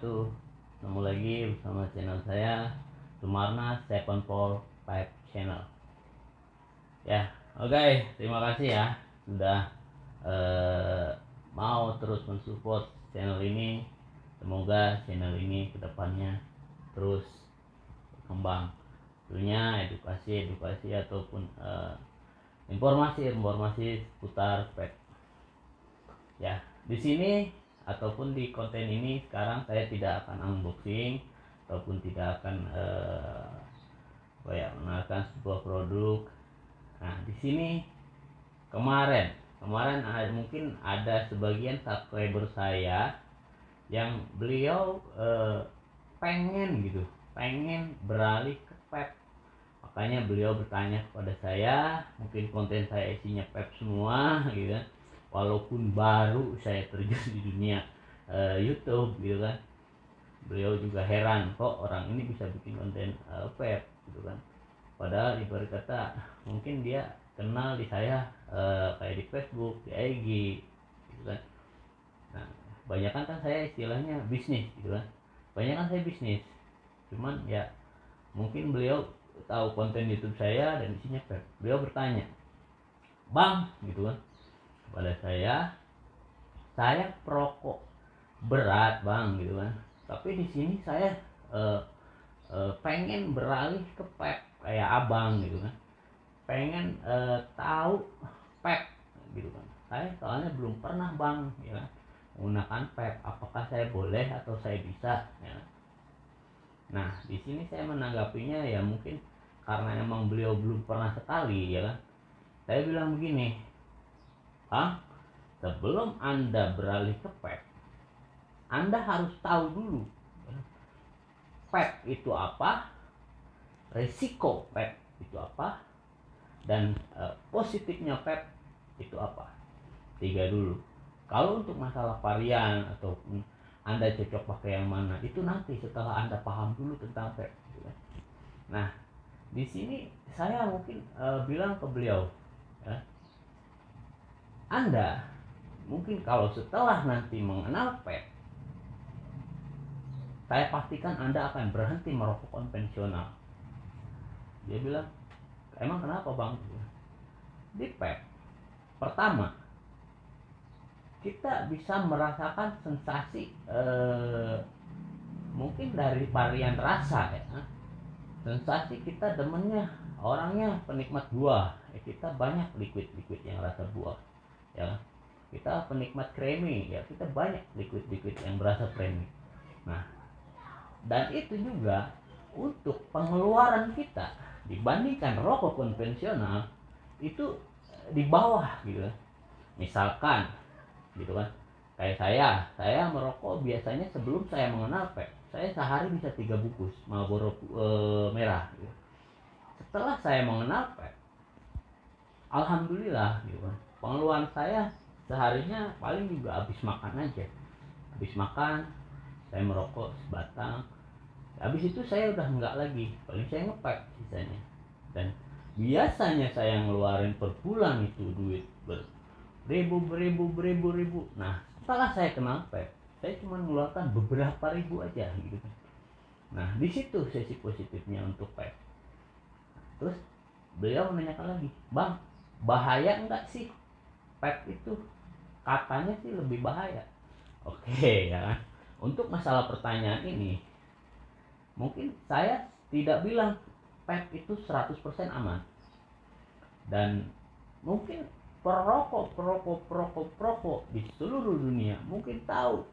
wabarakatuh. Ketemu lagi bersama channel saya Sumarna 745 Channel. Ya, oke, terima kasih ya sudah mau terus mensupport channel ini. Semoga channel ini kedepannya terus berkembang. Tentunya edukasi ataupun informasi seputar pet. Ya, di sini ataupun di konten ini sekarang saya tidak akan unboxing ataupun tidak akan mengenalkan sebuah produk. Nah, di sini kemarin mungkin ada sebagian subscriber saya yang beliau pengen beralih ke pet. Makanya beliau bertanya kepada saya, mungkin konten saya isinya pet semua gitu kan. Walaupun baru saya terjun di dunia YouTube gitu kan, beliau juga heran kok orang ini bisa bikin konten web gitu kan. Padahal ibarat kata mungkin dia kenal di saya kayak di Facebook, di IG gitu kan. Nah, kebanyakan kan saya istilahnya bisnis gitu kan, kebanyakan saya bisnis. Cuman ya mungkin beliau tahu konten YouTube saya dan isinya web. Beliau bertanya, "Bang," gitu kan, pada saya perokok berat bang gitu kan, tapi di sini saya pengen beralih ke pep kayak abang gitu kan, pengen tahu pep gitu kan. Saya soalnya belum pernah bang ya kan, menggunakan pep, apakah saya boleh atau saya bisa ya kan? Nah, di sini saya menanggapinya ya mungkin karena emang beliau belum pernah sekali ya kan. Saya bilang begini, "Bang, sebelum Anda beralih ke pep, Anda harus tahu dulu pep itu apa, risiko pep itu apa, dan positifnya pep itu apa. Tiga dulu. Kalau untuk masalah varian ataupun Anda cocok pakai yang mana, itu nanti setelah Anda paham dulu tentang pep." Nah, di sini saya mungkin bilang ke beliau, ya, Anda mungkin kalau setelah nanti mengenal pep, saya pastikan Anda akan berhenti merokok konvensional. Dia bilang, "Emang kenapa bang?" Di pep, pertama, kita bisa merasakan sensasi mungkin dari varian rasa ya. Sensasi kita demennya, orangnya penikmat buah, kita banyak liquid yang rasa buah ya. Kita penikmat creamy ya, kita banyak liquid yang berasa creamy. Nah, dan itu juga untuk pengeluaran kita dibandingkan rokok konvensional itu di bawah gitu. Misalkan gitu kan, kayak saya merokok biasanya sebelum saya mengenal pep, saya sehari bisa 3 bungkus Marlboro merah gitu. Setelah saya mengenal pep, alhamdulillah gitu kan, pengeluaran saya seharinya paling juga habis makan aja. Habis makan saya merokok sebatang, habis itu saya udah enggak lagi, paling saya ngepek sisanya. Dan biasanya saya ngeluarin per bulan itu duit beribu. Nah, setelah saya kenal pep, saya cuma mengeluarkan beberapa ribu aja gitu. Nah, di situ sisi positifnya untuk pep. Terus beliau menanyakan lagi, "Bang, bahaya enggak sih pep itu?" Katanya sih lebih bahaya. Oke ya kan. Untuk masalah pertanyaan ini, mungkin saya tidak bilang pep itu 100% aman. Dan mungkin perokok di seluruh dunia mungkin tahu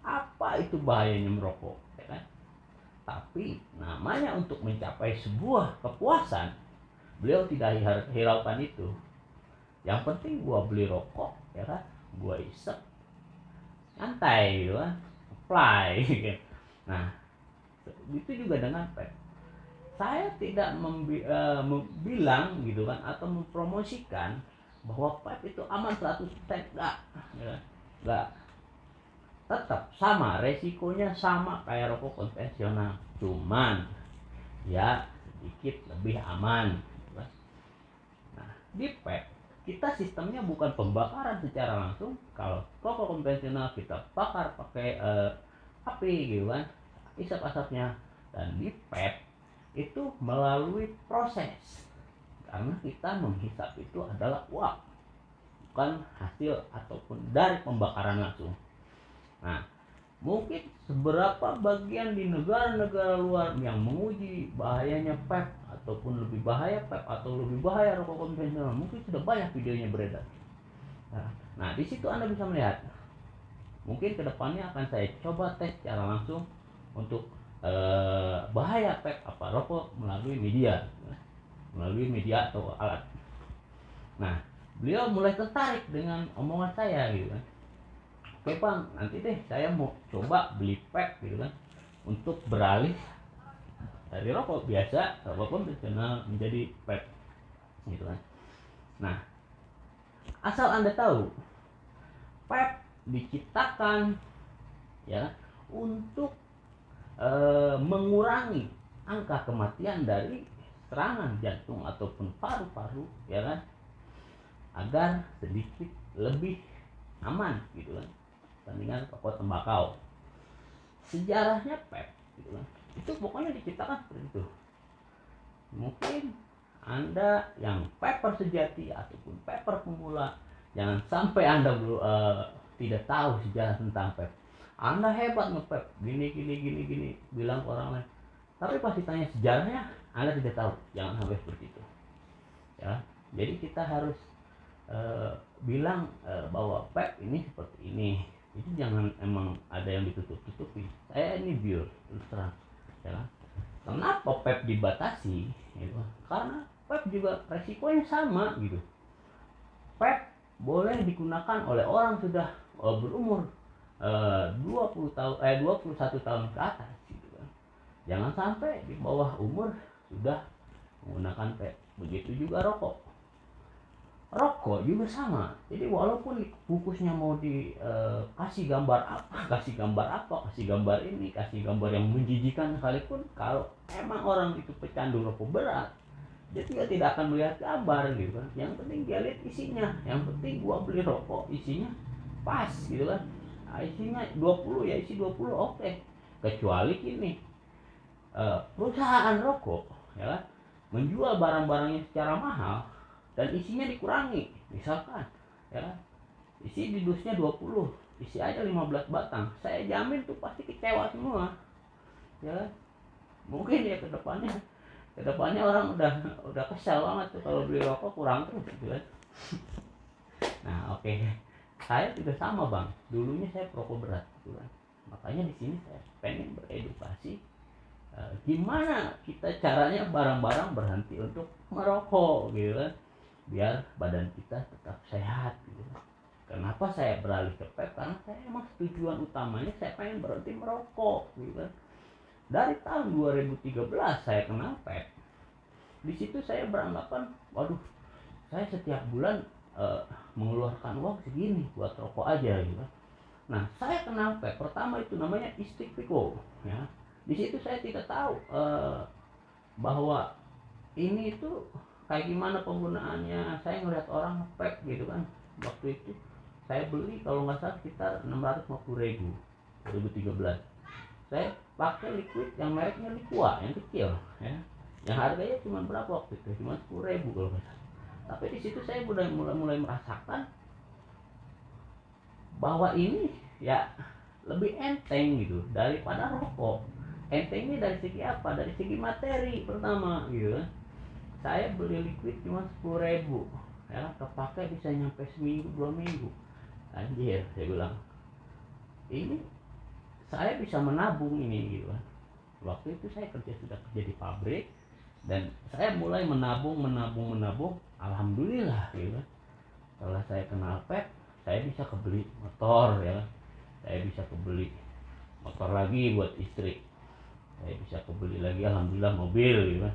apa itu bahayanya merokok ya kan. Tapi namanya untuk mencapai sebuah kepuasan, beliau tidak hiraukan itu. Yang penting gua beli rokok ya kan, gua isep santai gitu kan, apply gitu. Nah, itu juga dengan pep. Saya tidak bilang gitu kan atau mempromosikan bahwa pep itu aman 100%, enggak ya. Enggak. Tetap sama resikonya, sama kayak rokok konvensional, cuman ya sedikit lebih aman. Nah, di pep kita sistemnya bukan pembakaran secara langsung. Kalau rokok konvensional kita bakar pakai api gitu kan, isap asapnya. Dan di PEP itu melalui proses, karena kita menghisap itu adalah uap, bukan hasil ataupun dari pembakaran langsung. Nah, mungkin seberapa bagian di negara-negara luar yang menguji bahayanya PEP ataupun lebih bahaya PEP atau lebih bahaya rokok konvensional, mungkin sudah banyak videonya beredar. Nah, di situ Anda bisa melihat. Mungkin kedepannya akan saya coba tes secara langsung untuk bahaya PEP apa rokok melalui media atau alat. Nah, beliau mulai tertarik dengan omongan saya gitu kan. Oke Bang, nanti deh saya mau coba beli PEP gitu kan, untuk beralih dari rokok biasa, rokok konvensional menjadi PEP gitu kan. Nah, asal Anda tahu, PEP diciptakan ya untuk mengurangi angka kematian dari serangan jantung ataupun paru-paru ya kan, agar sedikit lebih aman gitu kan dibandingkan rokok tembakau. Sejarahnya PEP gitu kan, itu pokoknya diciptakan seperti itu. Mungkin Anda yang paper sejati ataupun paper pemula, jangan sampai Anda tidak tahu sejarah tentang PEP. Anda hebat nge-PEP, gini, bilang ke orang lain. Tapi pasti tanya sejarahnya, Anda tidak tahu. Jangan sampai seperti itu. Ya, jadi kita harus bilang bahwa PEP ini seperti ini. Itu jangan emang ada yang ditutup-tutupi. Saya ini biur, terus terang. Ya, kenapa PEP dibatasi? Gitu. Karena PEP juga resikonya sama gitu. PEP boleh digunakan oleh orang sudah berumur 21 tahun ke atas gitu kan. Jangan sampai di bawah umur sudah menggunakan PEP. Begitu juga rokok juga sama. Jadi walaupun bungkusnya mau dikasih gambar apa, kasih gambar ini, kasih gambar yang menjijikan sekalipun, kalau emang orang itu pecandu rokok berat, dia juga tidak akan melihat gambar gitu kan. Yang penting dia lihat isinya, yang penting gua beli rokok isinya pas gitu kan. Isinya 20 ya isi 20, oke. Kecuali gini, perusahaan rokok ya kan, menjual barang-barangnya secara mahal dan isinya dikurangi. Misalkan ya kan, isi di dusnya 20, isi aja 15 batang. Saya jamin tuh pasti kecewa semua. Ya kan? Mungkin ya kedepannya orang udah kesal banget tuh kalau beli rokok kurang terus gitu kan. Nah, oke. Saya juga sama Bang, dulunya saya perokok berat gitu kan. Makanya di sini saya pengen beredukasi gimana kita caranya barang-barang berhenti untuk merokok gitu kan, biar badan kita tetap sehat gitu kan. Kenapa saya beralih ke PEP? Karena saya emang tujuan utamanya saya pengen berhenti merokok gitu kan. Dari tahun 2013 saya kenal PEP. Di situ saya beranggapan, waduh, saya setiap bulan mengeluarkan uang segini buat rokok aja gitu kan. Nah, saya kenal PEP pertama itu namanya Istiqfiko ya. Di situ saya tidak tahu bahwa ini itu kayak gimana penggunaannya. Saya ngeliat orang PEP gitu kan. Waktu itu saya beli kalau nggak salah sekitar 650.000 2013. Saya pakai liquid yang mereknya Liqua yang kecil ya, yang harganya cuma berapa waktu itu, cuma 10.000 kalau nggak salah. Tapi di situ saya mulai merasakan bahwa ini ya lebih enteng gitu daripada rokok. Entengnya dari segi apa? Dari segi materi pertama gitu. Saya beli liquid cuma 10.000 ya, kepake bisa nyampe seminggu 2 minggu. Anjir, saya bilang ini saya bisa menabung ini gitu kan. Waktu itu saya sudah kerja di pabrik dan saya mulai menabung. Alhamdulillah gitu kan. Setelah saya kenal PEP, saya bisa kebeli motor ya kan. Saya bisa kebeli motor lagi buat istri. Saya bisa kebeli lagi alhamdulillah mobil gitu kan.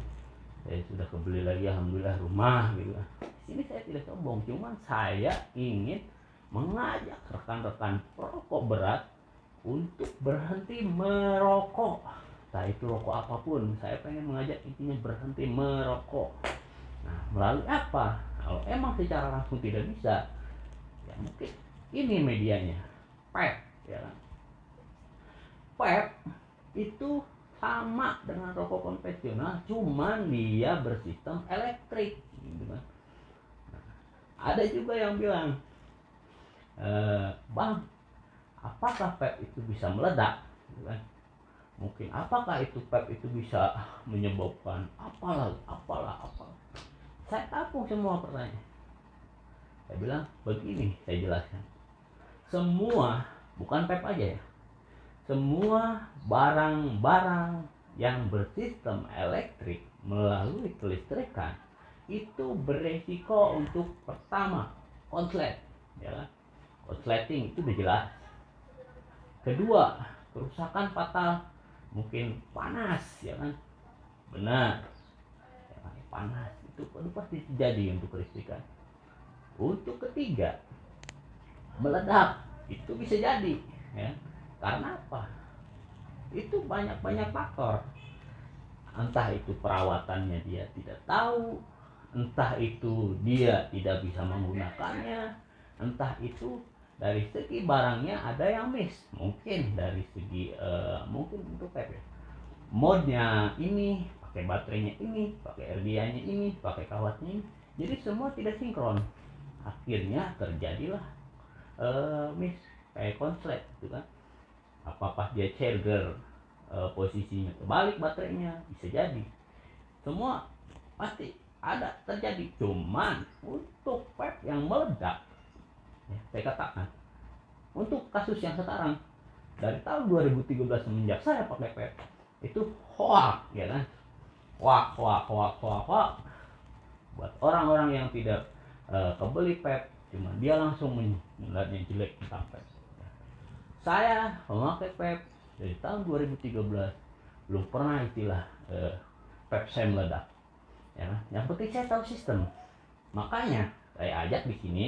Saya sudah kebeli lagi alhamdulillah rumah gitu kan. Di sini saya tidak sombong, cuman saya ingin mengajak rekan-rekan perokok berat untuk berhenti merokok. Nah, itu rokok apapun, saya pengen mengajak intinya berhenti merokok. Nah, melalui apa? Kalau emang secara langsung tidak bisa, ya mungkin ini medianya, PEP ya kan. Vape itu sama dengan rokok konvensional, cuman dia bersistem elektrik gitu kan. Ada juga yang bilang, bang, apakah vape itu bisa meledak gitu kan? Mungkin apakah itu vape itu bisa menyebabkan apalah. Saya tampung semua pertanyaan. Saya bilang begini, saya jelaskan, semua, bukan vape aja ya, semua barang-barang yang bersistem elektrik melalui kelistrikan itu beresiko untuk, pertama, konslet, ya kan? Konsleting itu udah jelas. Kedua, kerusakan fatal, mungkin panas, ya kan? Benar, ya kan? Panas itu pasti terjadi untuk kelistrikan. Untuk ketiga, meledak itu bisa jadi, ya. Karena apa? Itu banyak faktor. Entah itu perawatannya dia tidak tahu, entah itu dia tidak bisa menggunakannya, entah itu dari segi barangnya ada yang miss, mungkin dari segi mungkin untuk vape, modnya ini, pakai baterainya ini, pakai RDA-nya ini, pakai kawatnya ini, jadi semua tidak sinkron. Akhirnya terjadilah miss, kayak konslet gitu kan. Apa pas dia charger posisinya terbalik baterainya, bisa jadi. Semua pasti ada terjadi. Cuman untuk vape yang meledak, ya, saya katakan untuk kasus yang sekarang dari tahun 2013 semenjak saya pakai vape itu hoax, ya kan? Hoax. Buat orang-orang yang tidak kebeli vape, cuma dia langsung melihatnya jelek tentang vape. Saya memakai vape dari tahun 2013, belum pernah istilah vape saya meledak, ya. Yang penting saya tahu sistem. Makanya saya ajak di sini,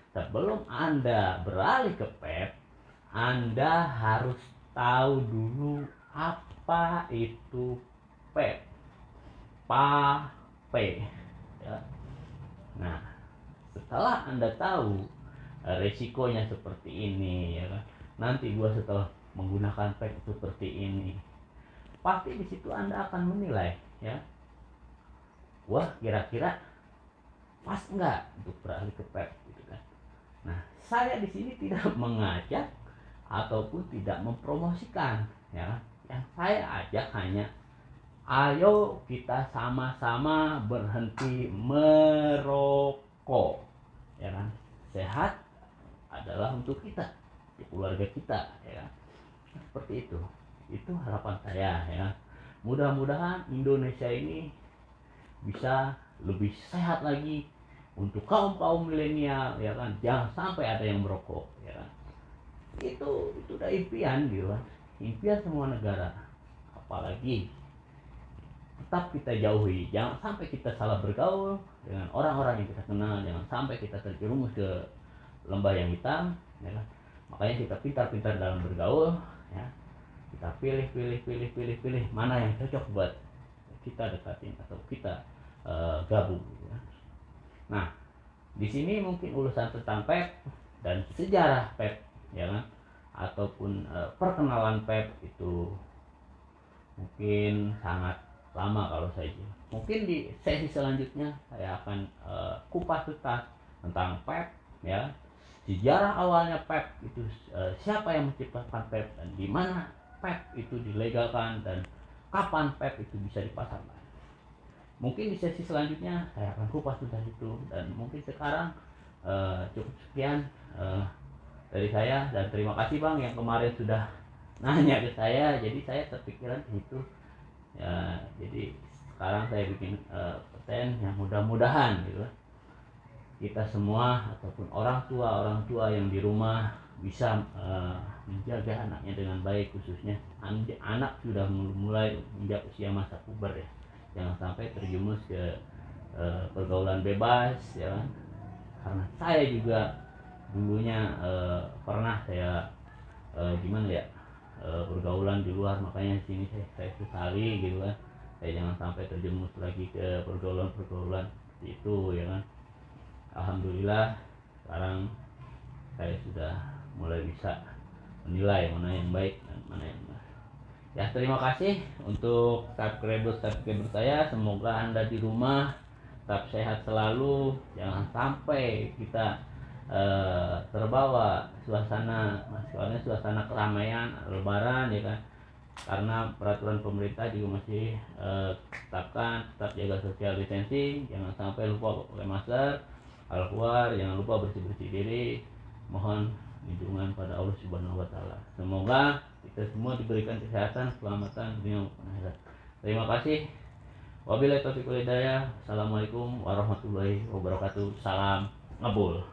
sebelum Anda beralih ke vape, Anda harus tahu dulu apa itu vape. Vape, ya. Nah, setelah Anda tahu resikonya seperti ini, ya kan? Nanti gua setelah menggunakan vape seperti ini, pasti di situ Anda akan menilai, ya, wah kira-kira pas enggak untuk beralih ke vape gitu kan. Nah, saya di sini tidak mengajak ataupun tidak mempromosikan, ya. Yang saya ajak hanya ayo kita sama-sama berhenti merokok, ya kan. Sehat adalah untuk kita, keluarga kita, ya. Seperti itu harapan saya, ya. Mudah-mudahan Indonesia ini bisa lebih sehat lagi untuk kaum milenial, ya kan. Jangan sampai ada yang merokok, ya kan. Itu udah impian gitu kan, impian semua negara. Apalagi tetap kita jauhi, jangan sampai kita salah bergaul dengan orang-orang yang kita kenal, jangan sampai kita terjerumus ke lembah yang hitam, ya kan. Makanya kita pintar-pintar dalam bergaul, ya. Kita pilih mana yang cocok buat kita dekatin atau kita gabung, ya. Nah, di sini mungkin ulasan tentang vape dan sejarah vape, ya kan, ataupun perkenalan vape itu mungkin sangat lama kalau saya. Mungkin di sesi selanjutnya saya akan kupas tuntas tentang vape, ya. Sejarah awalnya vape itu, siapa yang menciptakan vape dan di mana vape itu dilegalkan dan kapan vape itu bisa dipasarkan. Mungkin di sesi selanjutnya saya akan kupas tuntas itu, dan mungkin sekarang cukup sekian dari saya, dan terima kasih Bang yang kemarin sudah nanya ke saya, jadi saya terpikiran itu, ya. Jadi sekarang saya bikin konten yang mudah-mudahan gitu, kita semua ataupun orang tua yang di rumah bisa menjaga anaknya dengan baik, khususnya anak sudah mulai menginjak usia masa puber, ya. Jangan sampai terjerumus ke pergaulan bebas, ya. Karena saya juga dulunya pernah saya gimana ya, pergaulan di luar, makanya sini saya sesali gitu kan. Saya jangan sampai terjerumus lagi ke pergaulan seperti itu, ya kan. Alhamdulillah sekarang saya sudah mulai bisa menilai mana yang baik dan mana yang Ya, terima kasih untuk subscriber saya. Semoga Anda di rumah tetap sehat selalu. Jangan sampai kita terbawa suasana keramaian Lebaran, ya kan? Karena peraturan pemerintah juga masih tetap jaga social distancing. Jangan sampai lupa pakai masker. Kalau keluar jangan lupa bersih-bersih diri. Mohon lindungan pada Allah Subhanahu wa taala. Semoga kita semua diberikan kesehatan, keselamatan dunia maupun akhirat. Terima kasih. Wabillahi taufiq wal hidayah. Assalamualaikum warahmatullahi wabarakatuh. Salam ngabul.